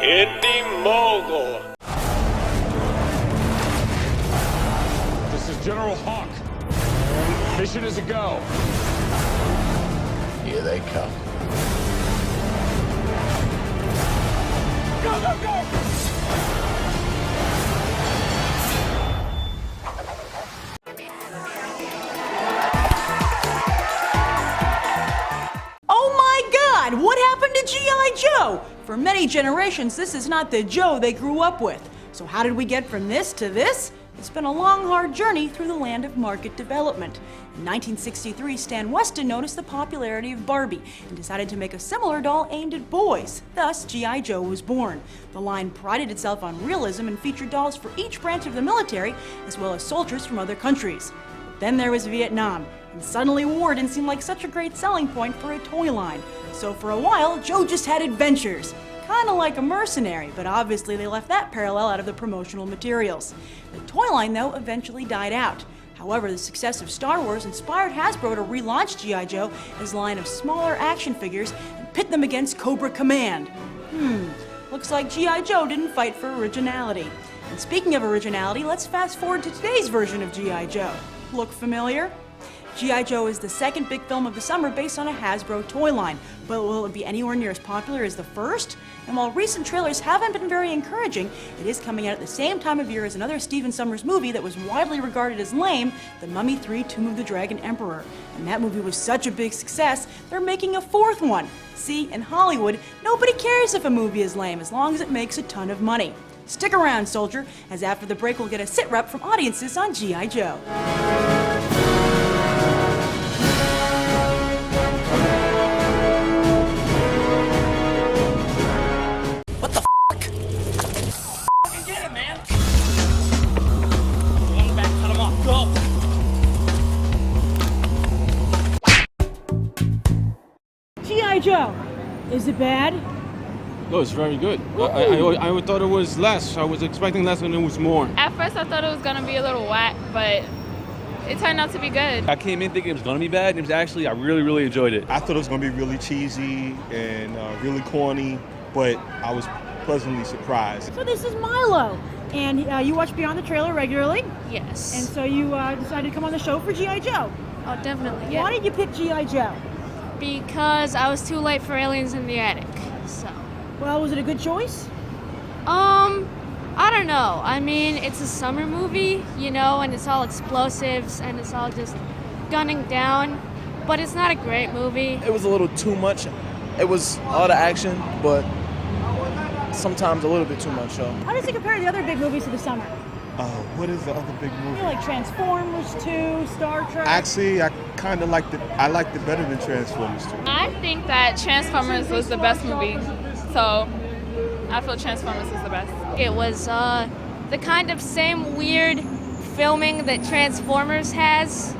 Indy Mogul. This is General Hawk. Mission is a go. Here they come. Go, go, go! What happened to G.I. Joe? For many generations, this is not the Joe they grew up with. So how did we get from this to this? It's been a long, hard journey through the land of market development. In 1963, Stan Weston noticed the popularity of Barbie and decided to make a similar doll aimed at boys. Thus, G.I. Joe was born. The line prided itself on realism and featured dolls for each branch of the military, as well as soldiers from other countries. But then there was Vietnam, and suddenly war didn't seem like such a great selling point for a toy line. So for a while, Joe just had adventures. Kinda like a mercenary, but obviously they left that parallel out of the promotional materials. The toy line, though, eventually died out. However, the success of Star Wars inspired Hasbro to relaunch G.I. Joe as a line of smaller action figures and pit them against Cobra Command. Looks like G.I. Joe didn't fight for originality. And speaking of originality, let's fast forward to today's version of G.I. Joe. Look familiar? G.I. Joe is the second big film of the summer based on a Hasbro toy line, but will it be anywhere near as popular as the first? And while recent trailers haven't been very encouraging, it is coming out at the same time of year as another Stephen Sommers movie that was widely regarded as lame, The Mummy 3: Tomb of the Dragon Emperor. And that movie was such a big success, they're making a fourth one. See, in Hollywood, nobody cares if a movie is lame as long as it makes a ton of money. Stick around, soldier, as after the break we'll get a sit rep from audiences on G.I. Joe. G.I. Joe, is it bad? No, it's very good. I thought it was less. I was expecting less and it was more. At first I thought it was going to be a little whack, but it turned out to be good. I came in thinking it was going to be bad, and it was actually, I really enjoyed it. I thought it was going to be really cheesy and really corny, but I was pleasantly surprised. So this is Milo, and you watch Beyond the Trailer regularly? Yes. And so you decided to come on the show for G.I. Joe. Oh, definitely, yeah. Why did you pick G.I. Joe? Because I was too late for Aliens in the Attic, so. Well, was it a good choice? I don't know. I mean, it's a summer movie, you know, and it's all explosives and it's all just gunning down, but it's not a great movie. It was a little too much. It was a lot of action, but sometimes a little bit too much, so. How does it compare to the other big movies of the summer? What is the other big movie? You like Transformers 2, Star Trek? Actually, I kind of liked it. I liked it better than Transformers 2. I think that Transformers was the best movie, so I feel Transformers is the best. It was the kind of same weird filming that Transformers has,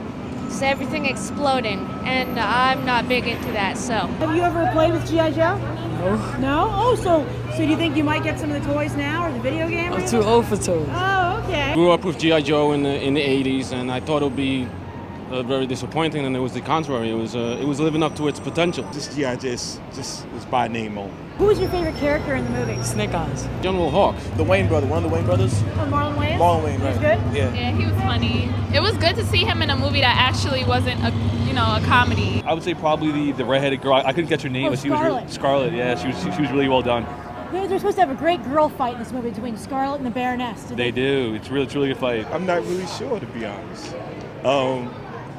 just everything exploding, and I'm not big into that, so. Have you ever played with G.I. Joe? No. No? Oh, so do you think you might get some of the toys now, or the video game? I'm too old for toys. Oh, okay. Grew up with G.I. Joe in the 80s, and I thought it would be very disappointing, and it was the contrary. It was living up to its potential. This G.I. just is by name only. Who was your favorite character in the movie? Snake Eyes. General Hawk. The Wayne brother, one of the Wayne brothers. Oh, Marlon Wayans? Marlon Wayne, right. He was good? Yeah. Yeah, he was funny. It was good to see him in a movie that actually wasn't a comedy. I would say probably the redheaded girl. I couldn't catch her name, Oh, but she was Scarlet. Scarlet. Yeah, she was really well done. They're supposed to have a great girl fight in this movie between Scarlet and the Baroness. They do. It's really a good fight. I'm not really sure, to be honest.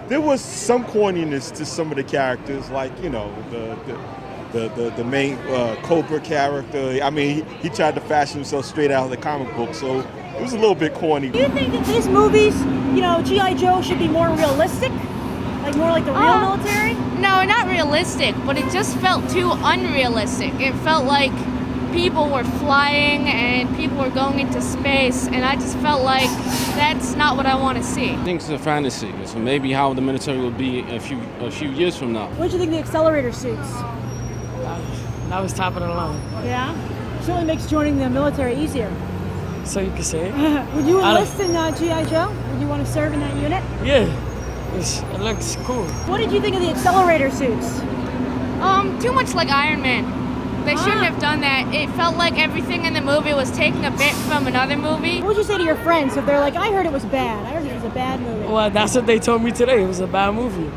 There was some corniness to some of the characters, like, you know, the main Cobra character. I mean, he tried to fashion himself straight out of the comic book, so it was a little bit corny. Do you think that these movies, you know, G.I. Joe should be more realistic? Like more like the real military? No, not realistic, but it just felt too unrealistic. It felt like people were flying and people were going into space, and I just felt like that's not what I want to see. I think it's a fantasy. So maybe how the military will be a few years from now. What do you think of the accelerator suits? That was top of the line. Yeah? Certainly makes joining the military easier. So you can say it? Would you enlist in G.I. Joe? Would you want to serve in that unit? Yeah. It looks cool. What did you think of the accelerator suits? Too much like Iron Man. They shouldn't have done that. It felt like everything in the movie was taking a bit from another movie. What would you say to your friends if they're like, I heard it was bad. I heard it was a bad movie. Well, that's what they told me today. It was a bad movie.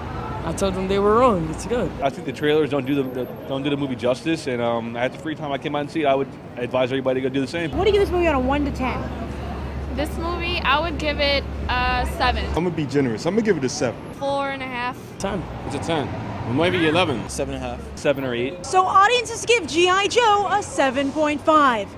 I told them they were wrong. It's good. I think the trailers don't do the movie justice, and at the free time I came out and see it, I would advise everybody to go do the same. What do you give this movie on a 1 to 10? This movie, I would give it a 7. I'm gonna be generous. I'm gonna give it a 7. 4.5. 10. It's a 10. Or maybe 11. 7.5. 7 or 8. So audiences give G.I. Joe a 7.5.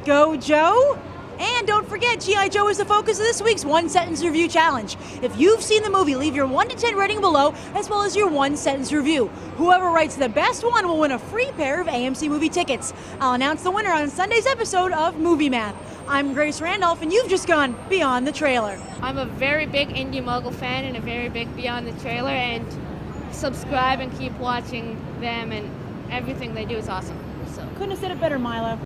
Go Joe! And don't forget, G.I. Joe is the focus of this week's One Sentence Review Challenge. If you've seen the movie, leave your 1 to 10 rating below, as well as your 1 sentence review. Whoever writes the best one will win a free pair of AMC movie tickets. I'll announce the winner on Sunday's episode of Movie Math. I'm Grace Randolph, and you've just gone Beyond the Trailer. I'm a very big Indie Mogul fan and a very big Beyond the Trailer, and subscribe and keep watching them, and everything they do is awesome. So. Couldn't have said it better, Milo.